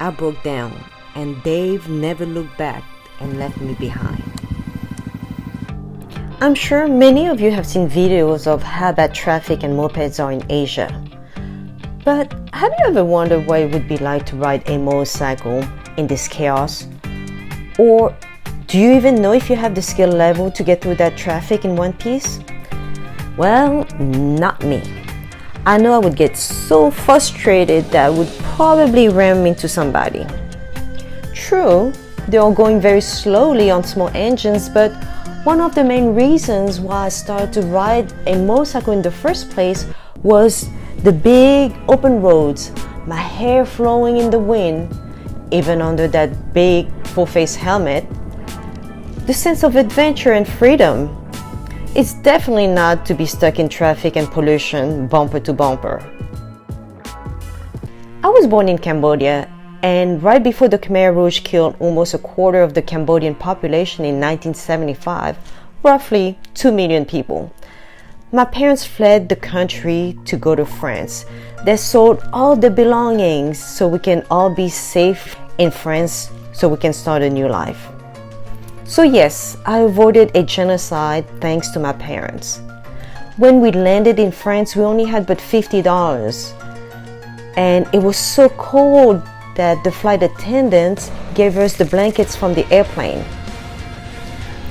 I broke down, and Dave never looked back and left me behind. I'm sure many of you have seen videos of how bad traffic and mopeds are in Asia. But have you ever wondered what it would be like to ride a motorcycle in this chaos? Or do you even know if you have the skill level to get through that traffic in one piece? Well, not me. I know I would get so frustrated that I would probably ram into somebody. True, they're all going very slowly on small engines, but one of the main reasons why I started to ride a motorcycle in the first place was the big open roads, my hair flowing in the wind, even under that big full-face helmet, the sense of adventure and freedom. It's definitely not to be stuck in traffic and pollution bumper to bumper. I was born in Cambodia, and right before the Khmer Rouge killed almost a quarter of the Cambodian population in 1975, roughly 2 million people, my parents fled the country to go to France. They sold all their belongings so we can all be safe in France, so we can start a new life. So yes, I avoided a genocide thanks to my parents. When we landed in France, we only had but $50, and it was so cold that the flight attendants gave us the blankets from the airplane.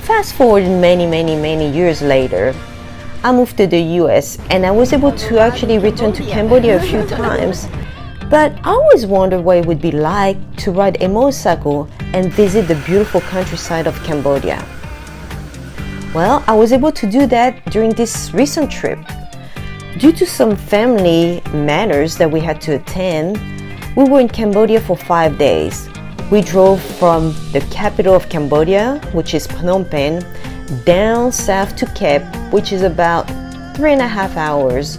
Fast forward many years later, I moved to the US and I was able to actually return to Cambodia a few times. But I always wondered what it would be like to ride a motorcycle and visit the beautiful countryside of Cambodia. Well, I was able to do that during this recent trip. Due to some family matters that we had to attend, we were in Cambodia for 5 days. We drove from the capital of Cambodia, which is Phnom Penh, down south to Kep, which is about 3.5 hours,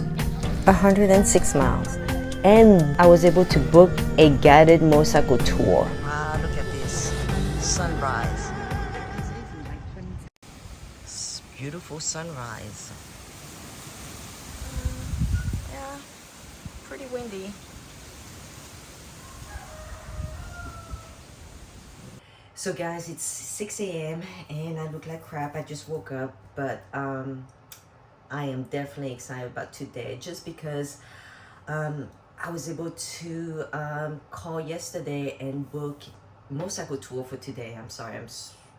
106 miles. And I was able to book a guided motorcycle tour. Wow, look at this sunrise. It's beautiful sunrise. Yeah, pretty windy. So guys, it's 6 a.m. and I look like crap. I just woke up, but I am definitely excited about today just because I was able to call yesterday and book motorcycle tour for today. I'm sorry, I'm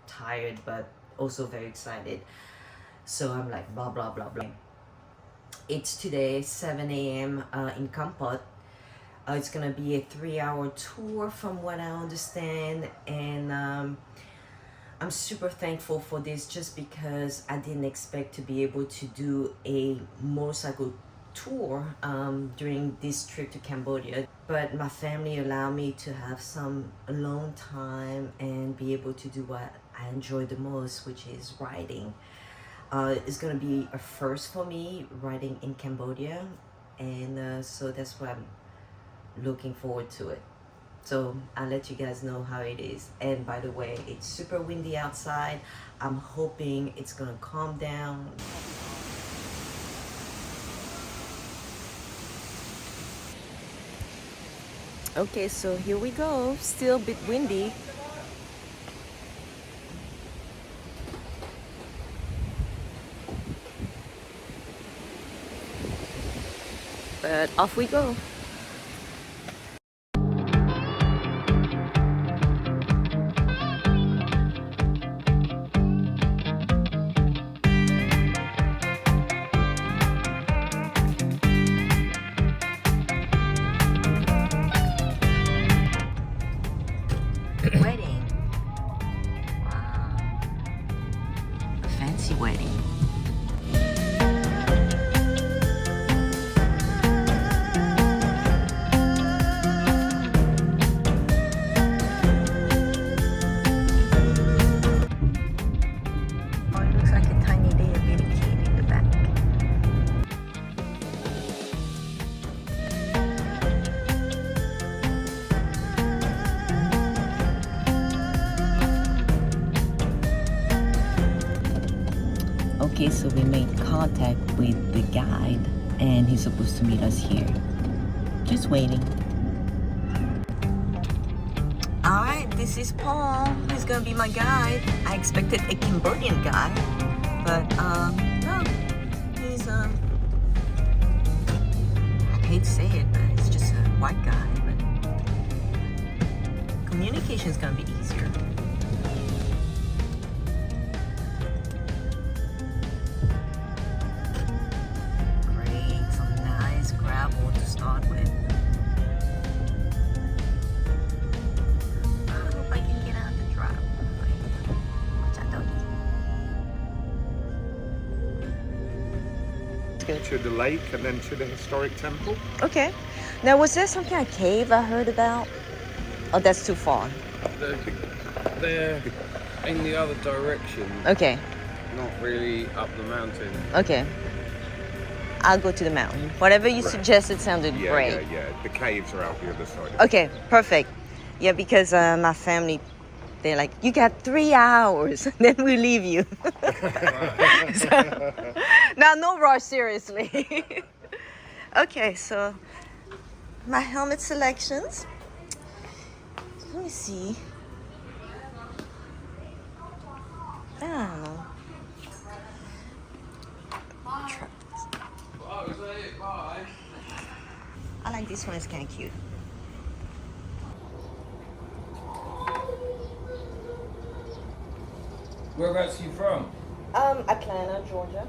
tired, but also very excited. So I'm like blah blah blah blah. It's today 7 a.m. In Kampot. It's gonna be a 3-hour tour from what I understand, and I'm super thankful for this just because I didn't expect to be able to do a motorcycle tour during this trip to Cambodia, but my family allowed me to have some alone time and be able to do what I enjoy the most, which is riding. It's gonna be a first for me riding in Cambodia, and so that's what I'm looking forward to it. So I'll let you guys know how it is. And by the way, it's super windy outside. I'm hoping it's gonna calm down. Okay, so here we go. Still a bit windy. But off we go. Wedding. Wow. A fancy wedding. Oh, it looks like a tiny little bitty kid in the back. Okay, so we made contact with the guide and he's supposed to meet us here. Just waiting. this is Paul. He's gonna be my guide. I expected a Cambodian guy, but no, he's I hate to say it, but he's just a white guy. But communication is gonna be easier. Great, some nice gravel to start with. To the lake and then to the historic temple. Okay. Now, was there something like cave I heard about? Oh, that's too far. They're in the other direction. Okay. Not really up the mountain. Okay. I'll go to the mountain. Whatever you suggested sounded great. Yeah. The caves are out the other side. Okay, perfect. Yeah, because my family, they're like, you got 3 hours, then we leave you. So, now, no rush, seriously. Okay, so my helmet selections. Let me see. I don't know. I like this one, it's kind of cute. Whereabouts are you from? Atlanta, Georgia.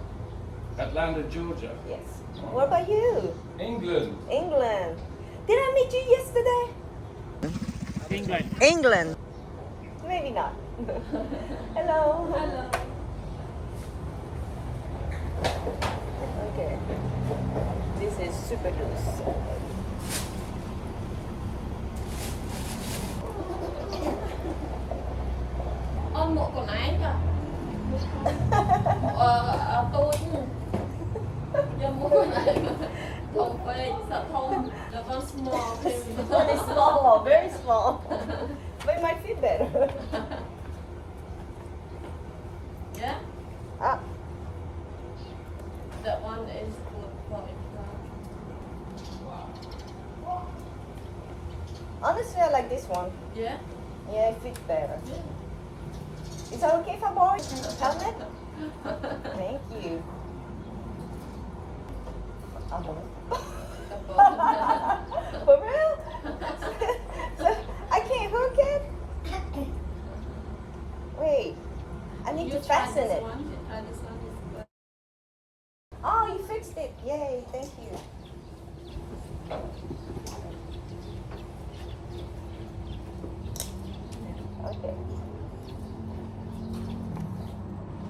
Atlanta, Georgia. Yes. What about you? England. England. Did I meet you yesterday? England. England. Maybe not. Hello. Hello. Okay. This is super loose. Ôm một con ái cơ. Tôi Dâm một con ái. Không phải sợ thông. Là con small. Very small, very small. But it might fit better. Yeah. Ah. That one is for Honestly, I like this one. Yeah. Yeah, it fits better. Yeah. Is that okay if I borrow your helmet? Thank you. For real? So I can't hook it? Wait, I need to fasten it. You try this one. Oh, you fixed it. Yay, thank you. Okay.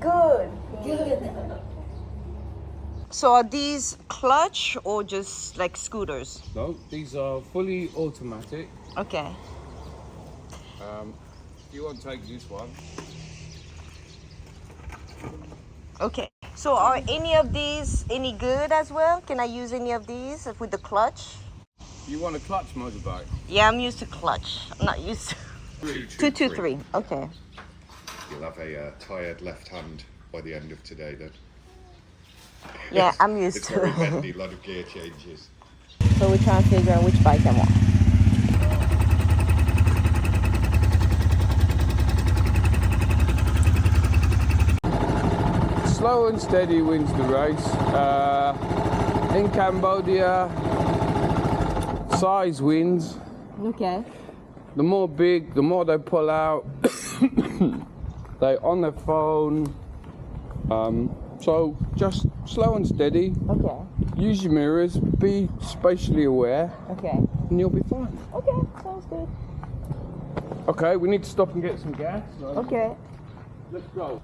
Good. So are these clutch or just like scooters? No, these are fully automatic. Okay. You want to take this one? Okay. So are any of these any good as well? Can I use any of these with the clutch? You want a clutch motorbike? Yeah, I'm used to clutch. I'm not used to 223. Okay. You'll have a tired left hand by the end of today then. Yeah, I'm used It's to very it. bendy, a lot of gear changes. So we're trying to figure out which bike I want. Slow and steady wins the race. In Cambodia, size wins. Okay. The more big, the more they pull out. They're on their phone. So just slow and steady. Okay. Use your mirrors. Be spatially aware, Okay. and you'll be fine. Okay. Sounds good. Okay, we need to stop and get some gas. So Okay. let's go.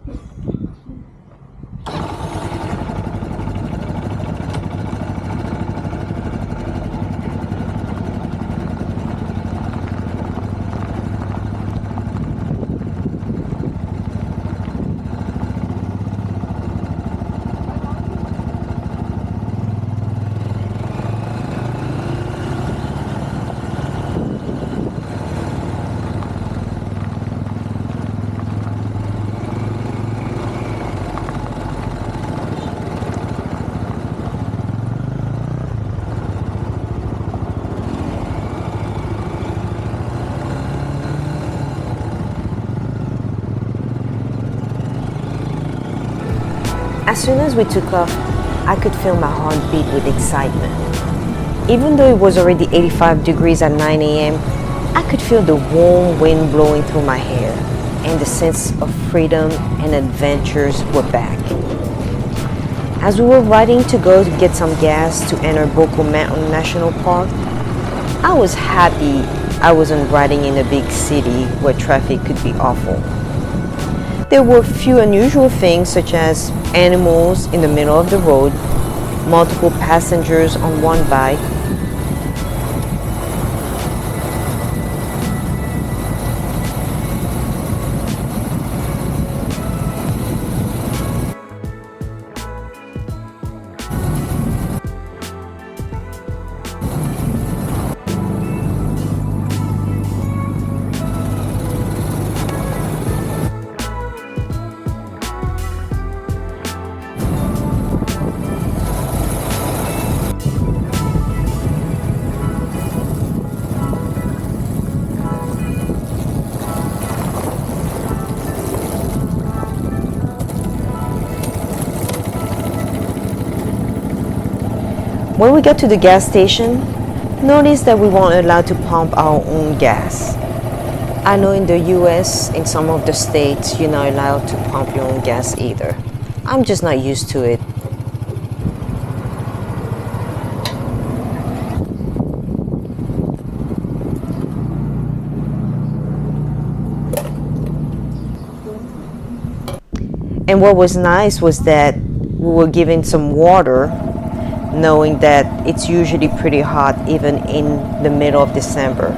As soon as we took off, I could feel my heart beat with excitement. Even though it was already 85 degrees at 9 a.m., I could feel the warm wind blowing through my hair, and the sense of freedom and adventures were back. As we were riding to go to get some gas to enter Bokor National Park, I was happy I wasn't riding in a big city where traffic could be awful. There were a few unusual things such as animals in the middle of the road, multiple passengers on one bike, When we got to the gas station, notice that we weren't allowed to pump our own gas. I know in the US, in some of the states, you're not allowed to pump your own gas either. I'm just not used to it. And what was nice was that we were given some water, knowing that it's usually pretty hot even in the middle of December.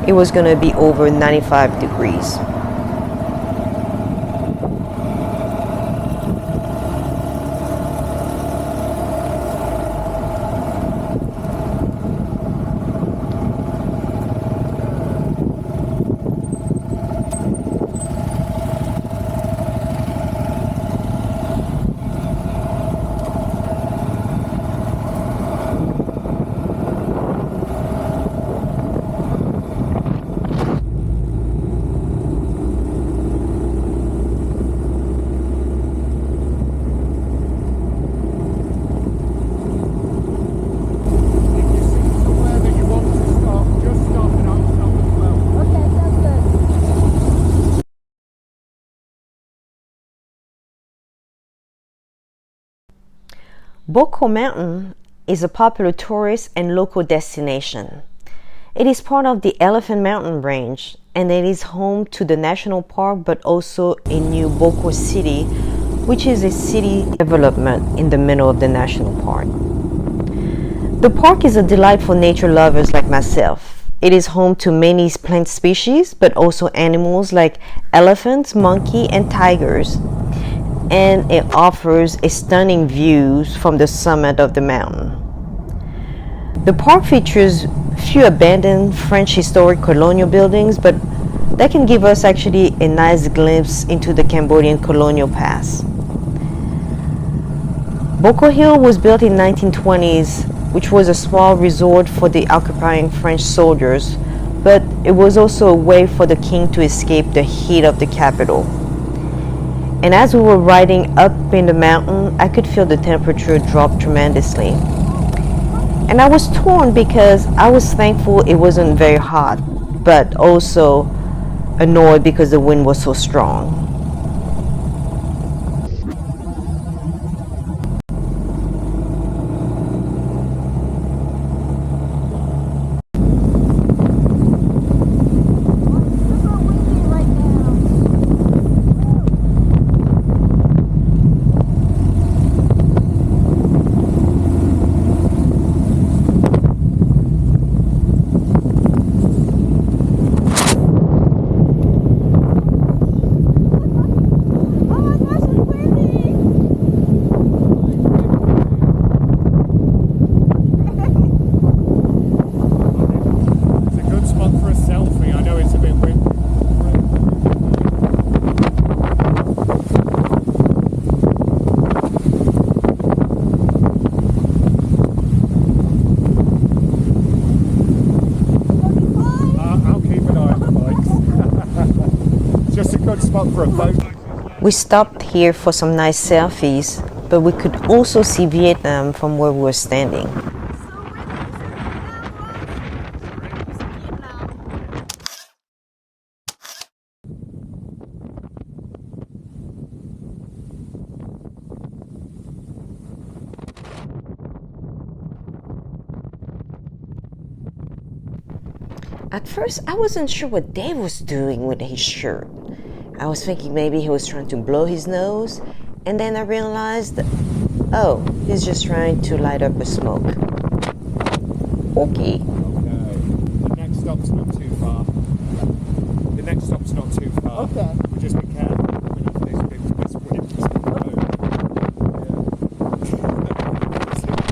It was going to be over 95 degrees. Bokor Mountain is a popular tourist and local destination. It is part of the Elephant Mountain Range, and it is home to the national park, but also a new Bokor City, which is a city development in the middle of the national park. The park is a delight for nature lovers like myself. It is home to many plant species, but also animals like elephants, monkey, and tigers. And it offers a stunning views from the summit of the mountain. The park features few abandoned French historic colonial buildings, but that can give us actually a nice glimpse into the Cambodian colonial past. Bokor Hill was built in 1920s, which was a small resort for the occupying French soldiers, but it was also a way for the king to escape the heat of the capital. And as we were riding up in the mountain, I could feel the temperature drop tremendously. And I was torn because I was thankful it wasn't very hot, but also annoyed because the wind was so strong. Spot for a boat. We stopped here for some nice selfies, but we could also see Vietnam from where we were standing. At first, I wasn't sure what Dave was doing with his shirt. I was thinking maybe he was trying to blow his nose, and then I realized, oh, he's just trying to light up a smoke. Okay. The next stop's not too far. The next stop's not too far. Okay. We'll just be careful. We're not these big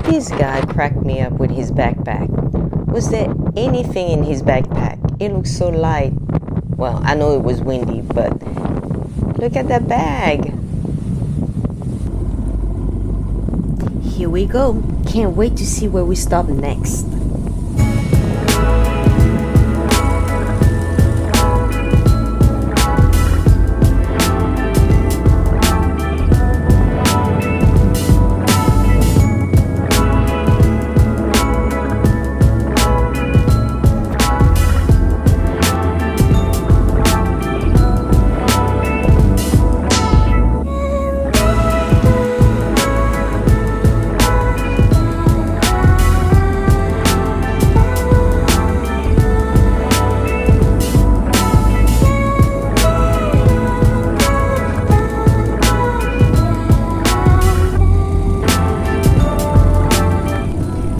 This guy cracked me up with his backpack. Was there anything in his backpack? It looked so light. Well, I know it was windy, but look at that bag. Here we go. Can't wait to see where we stop next.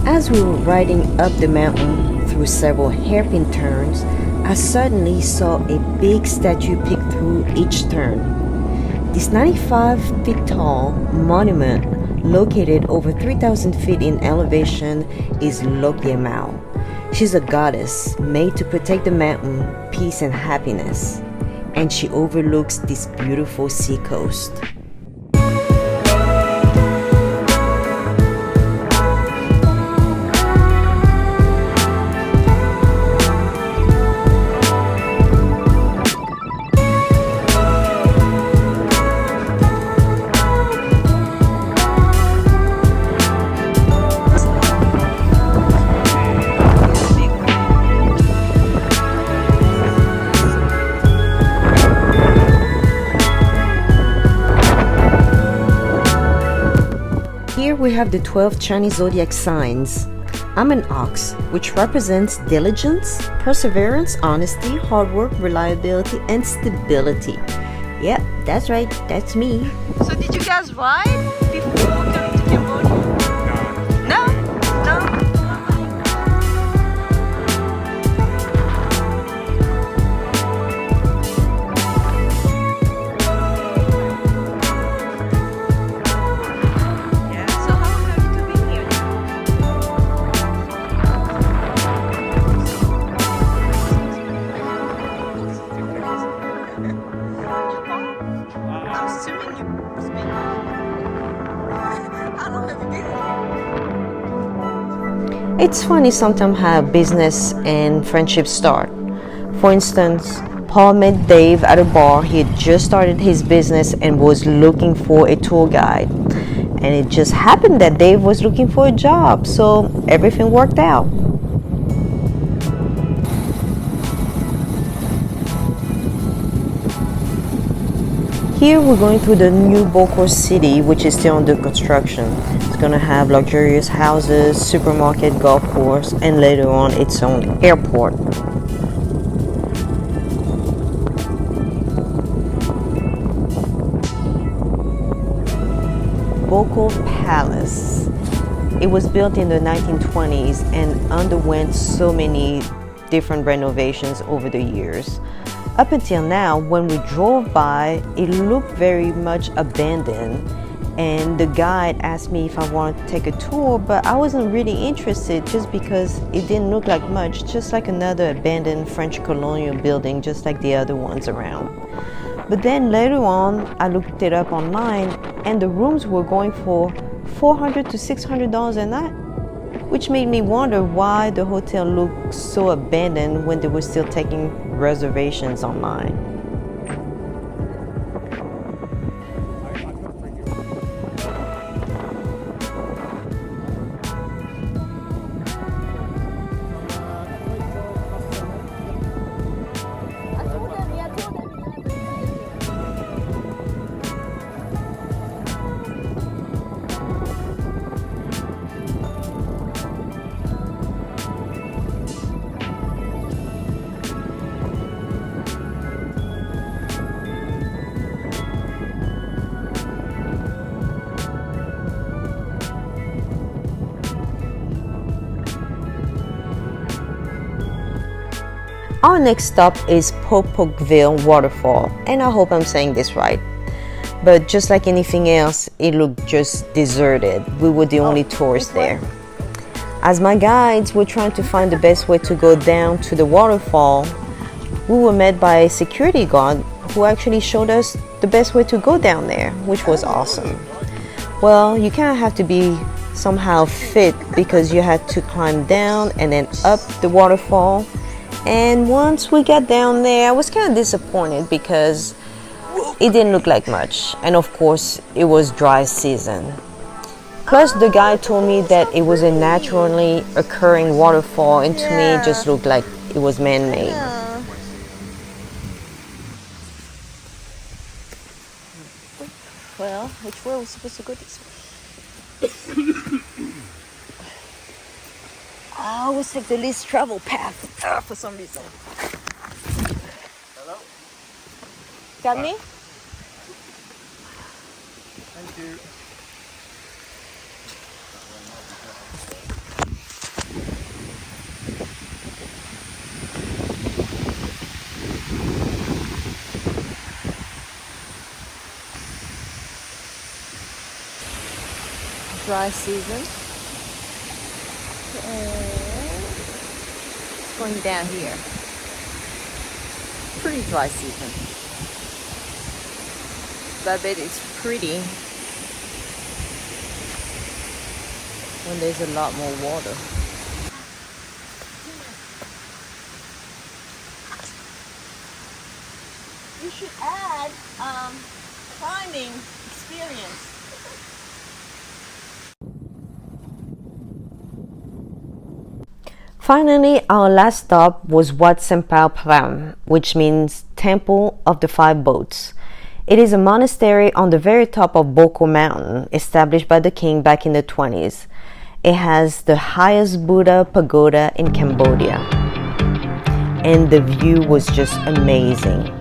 As we were riding up the mountain through several hairpin turns, I suddenly saw a big statue peek through each turn. This 95 feet tall monument, located over 3,000 feet in elevation, is Lokia Mao. She's a goddess made to protect the mountain, peace and happiness, and she overlooks this beautiful sea coast. Here we have the 12 Chinese zodiac signs. I'm an ox, which represents diligence, perseverance, honesty, hard work, reliability, and stability. Yep, that's right, that's me. So did you guys ride before coming to Cambodia? No? No? It's funny sometimes how business and friendships start. For instance, Paul met Dave at a bar. He had just started his business and was looking for a tour guide. And it just happened that Dave was looking for a job, so everything worked out. Here we're going through the new Bokor city, which is still under construction. It's going to have luxurious houses, supermarket, golf course, and later on its own airport. Bokor Palace. It was built in the 1920s and underwent so many different renovations over the years. Up until now, when we drove by, it looked very much abandoned, and the guide asked me if I wanted to take a tour, but I wasn't really interested just because it didn't look like much, just like another abandoned French colonial building, just like the other ones around. But then later on, I looked it up online, and the rooms were going for $400 to $600 a night, which made me wonder why the hotel looked so abandoned when they were still taking reservations online. Our next stop is Poppo Waterfall, and I hope I'm saying this right. But just like anything else, it looked just deserted. We were the only tourists there. As my guides were trying to find the best way to go down to the waterfall, we were met by a security guard who actually showed us the best way to go down there, which was awesome. Well, you kind of have to be somehow fit because you had to climb down and then up the waterfall. And once we got down there, I was kind of disappointed because it didn't look like much. And of course, it was dry season. Plus, the guy told me that it was a naturally occurring waterfall, and to me, it just looked like it was man-made. Well, which way are we supposed to go this way? I always take the least travel path for some reason. Hello? Got me? Thank you. Dry season. It's going down here. Pretty dry season. But I bet it's pretty when there's a lot more water. You should add climbing experience. Finally, our last stop was Wat Sempao Pram, which means Temple of the Five Boats. It is a monastery on the very top of Bokor Mountain, established by the king back in the 20s. It has the highest Buddha pagoda in Cambodia, and the view was just amazing.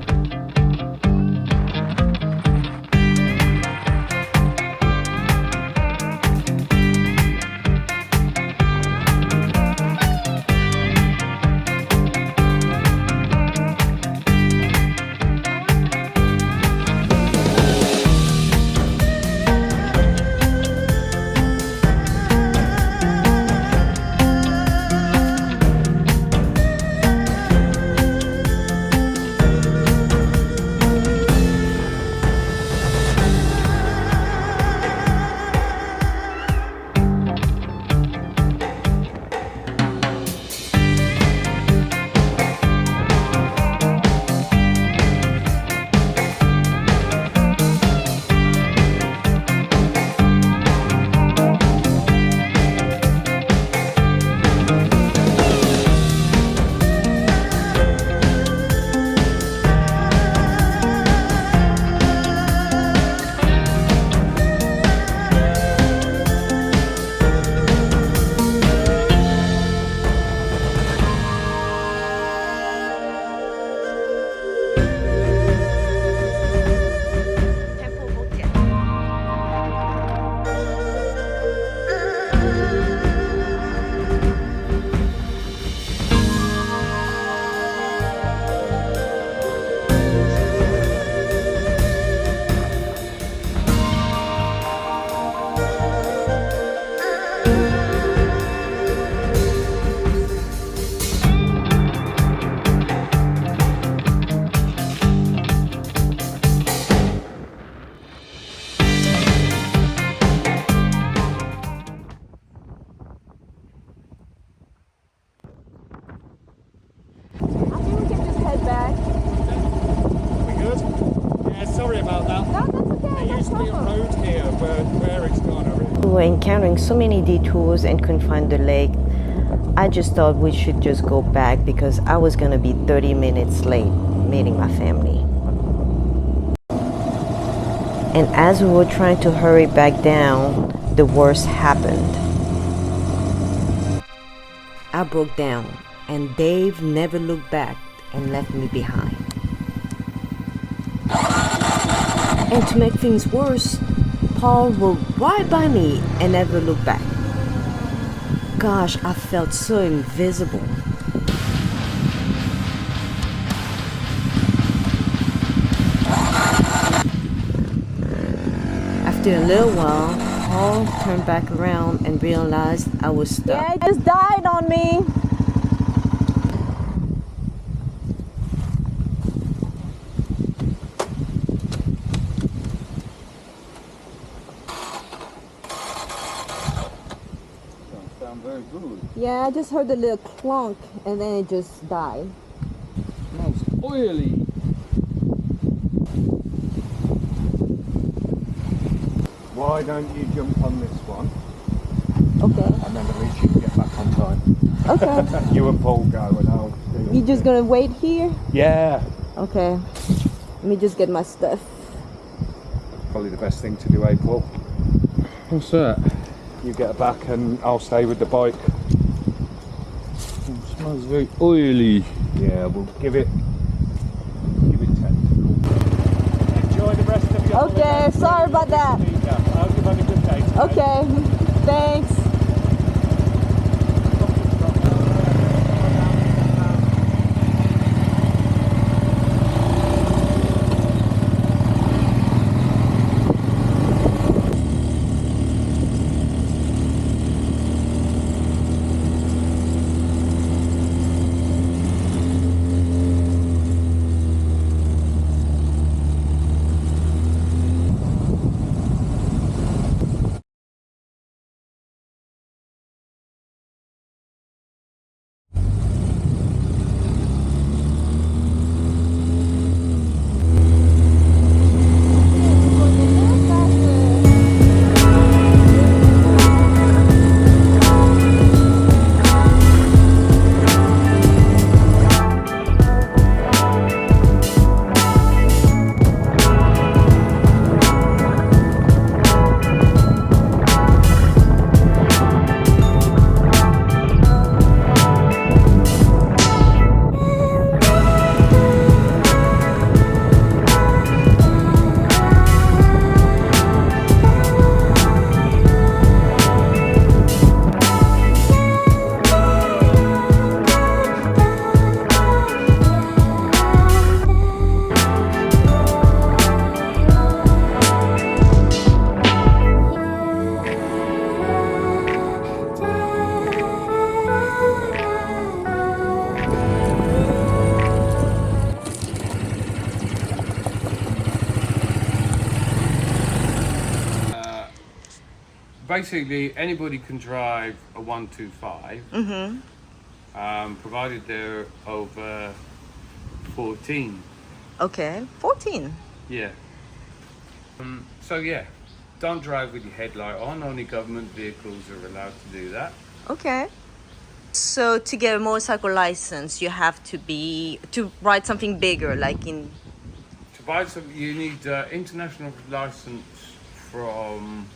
Sorry about that. No, that's okay. There used to be a road here, but where it's gone, I really... We were encountering so many detours and couldn't find the lake. I just thought we should just go back because I was going to be 30 minutes late meeting my family. And as we were trying to hurry back down, the worst happened. I broke down, and Dave never looked back and left me behind. And to make things worse, Paul rode right by me and never looked back. Gosh, I felt so invisible. After a little while, Paul turned back around and realized I was stuck. Yeah, it just died on me. Don't sound very good. Yeah, I just heard a little clunk and then it just died. Smells oily. Why don't you jump on this one, Okay. and then at least you can get back on time. Okay. You and Paul go, and I'll do You just gonna wait here? Yeah. Okay. Let me just get my stuff. Probably the best thing to do, Paul. What's that? You get back, and I'll stay with the bike. It smells very oily. Yeah, we'll give it 10. Enjoy the rest of your Okay, holiday. sorry about that. I hope you've had a good day today. Okay. Thanks. Basically, anybody can drive a 125, provided they're over 14. Okay, 14. Yeah. So yeah, don't drive with your headlight on. Only government vehicles are allowed to do that. Okay. So to get a motorcycle license, you have to ride something bigger, like in. To buy some, you need international license from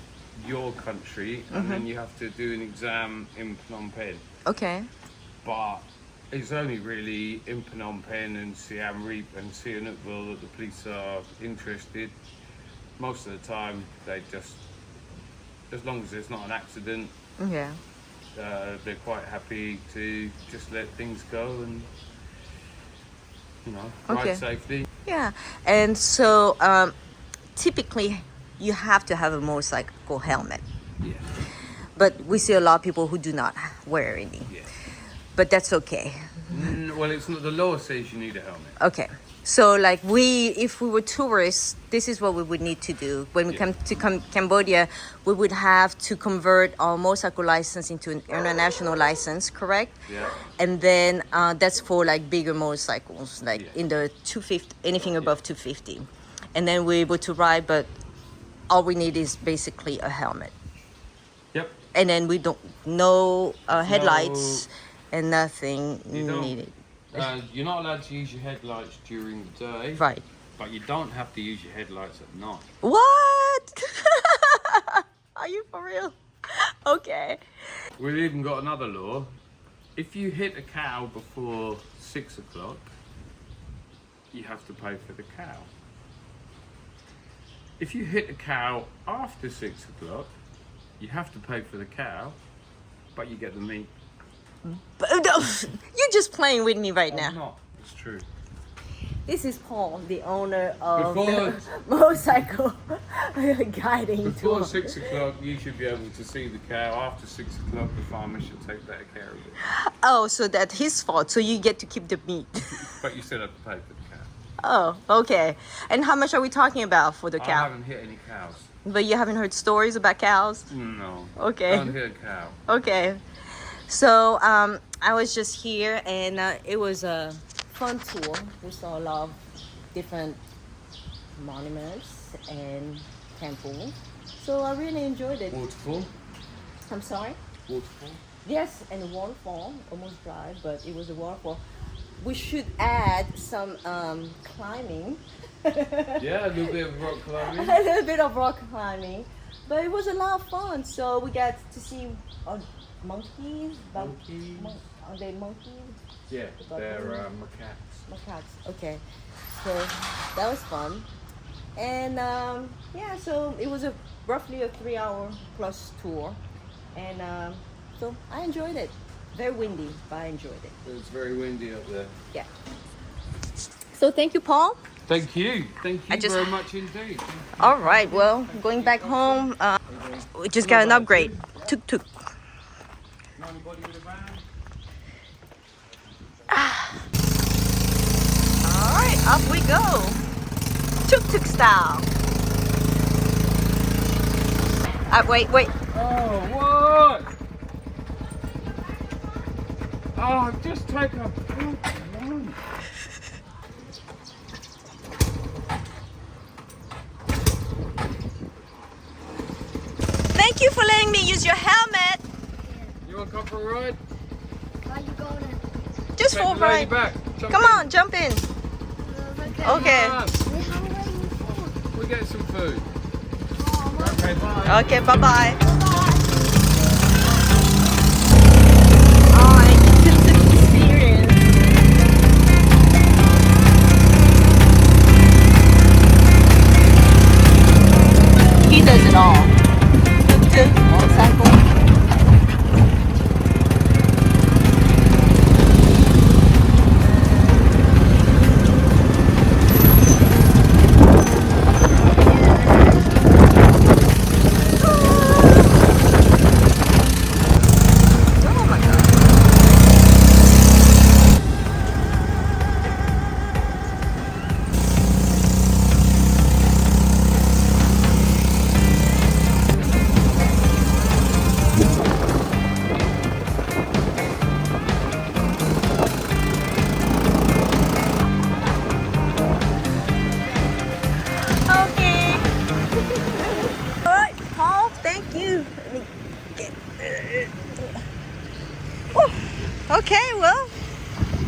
your country, and then you have to do an exam in Phnom Penh. Okay. But it's only really in Phnom Penh and Siem Reap and Sihanoukville that the police are interested. Most of the time, they just, as long as it's not an accident, Yeah. they're quite happy to just let things go and, Okay. ride safely. Yeah. And so typically you have to have a motorcycle helmet. Yeah. But we see a lot of people who do not wear any. Yeah. But that's okay. Well, it's not, the law says you need a helmet. Okay. So like if we were tourists, this is what we would need to do. When we come to Cambodia, we would have to convert our motorcycle license into an international license, correct? Yeah. And then that's for like bigger motorcycles, like in the 250, anything above 250. And then we're able to ride, but all we need is basically a helmet. Yep. And then we don't, no headlights and nothing needed. You're not allowed to use your headlights during the day. Right. But you don't have to use your headlights at night. What? Are you for real? Okay. We've even got another law. If you hit a cow before 6 o'clock, you have to pay for the cow. If you hit a cow after 6 o'clock, you have to pay for the cow, but you get the meat. You're just playing with me right now. I'm not. It's true. This is Paul, the owner of Before- the motorcycle guiding Before tour. 6 o'clock, you should be able to see the cow. After 6 o'clock, the farmer should take better care of it. Oh, so that's his fault. So you get to keep the meat. But you still have to pay for the cow. Oh, okay. And how much are we talking about for the I cow? haven't hit any cows. But you haven't heard stories about cows? No. Okay. Don't hit a cow. Okay. So I was just here and it was a fun tour. We saw a lot of different monuments and temples. So I really enjoyed it. Waterfall. I'm sorry? Waterfall. Yes, and a waterfall, almost dry, but it was a waterfall. We should add some climbing. Yeah, a little bit of rock climbing. A little bit of rock climbing. But it was a lot of fun. So we got to see monkeys. Monkeys. Are they monkeys? Yeah, they're macaques. Macaques. Okay. So that was fun. And yeah, so it was roughly a 3-hour plus tour. And so I enjoyed it. Very windy, but I enjoyed it. It was very windy up there. Yeah. So thank you, Paul. Thank you. Thank you I just- very much indeed. All right, well, going back home, we just got an upgrade. Tuk tuk. Know anybody with a van? All right, up we go. Tuk tuk style. Wait. Oh, what? Oh, just take a poop one. Thank you for letting me use your helmet. You want to come for a ride? Why you going in? Just Take for a the lady ride. back. Jump Come in. on, jump in. Okay. Okay. Come on. We'll get some food. Okay, bye. Okay, bye-bye. Bye. Oh, tuk tuk experience. He does it all. Tuk tuk, motorcycle. Oh my God. Okay. All right, Paul, thank you. Let me get- Whew. Okay, well,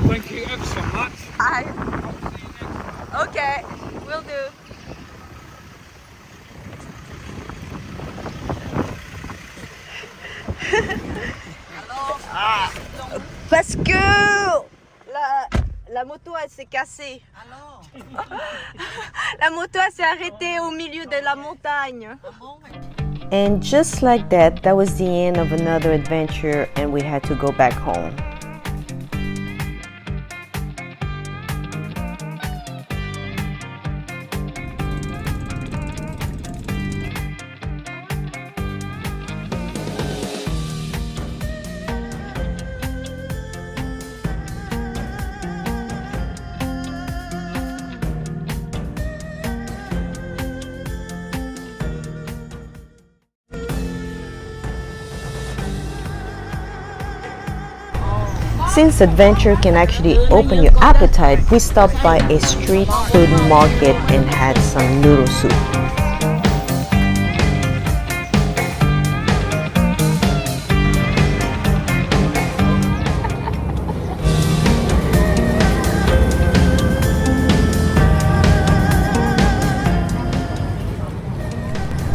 Thank you ever so much. okay, will do. Parce que la moto elle s'est cassée. La moto elle s'est arrêtée au milieu de la montagne. And just like that, that was the end of another adventure and we had to go back home. Since adventure can actually open your appetite, we stopped by a street food market and had some noodle soup.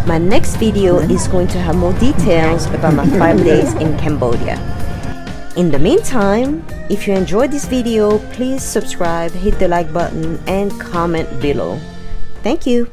My next video is going to have more details about my 5 days in Cambodia. In the meantime, if you enjoyed this video, please subscribe, hit the like button, and comment below. Thank you.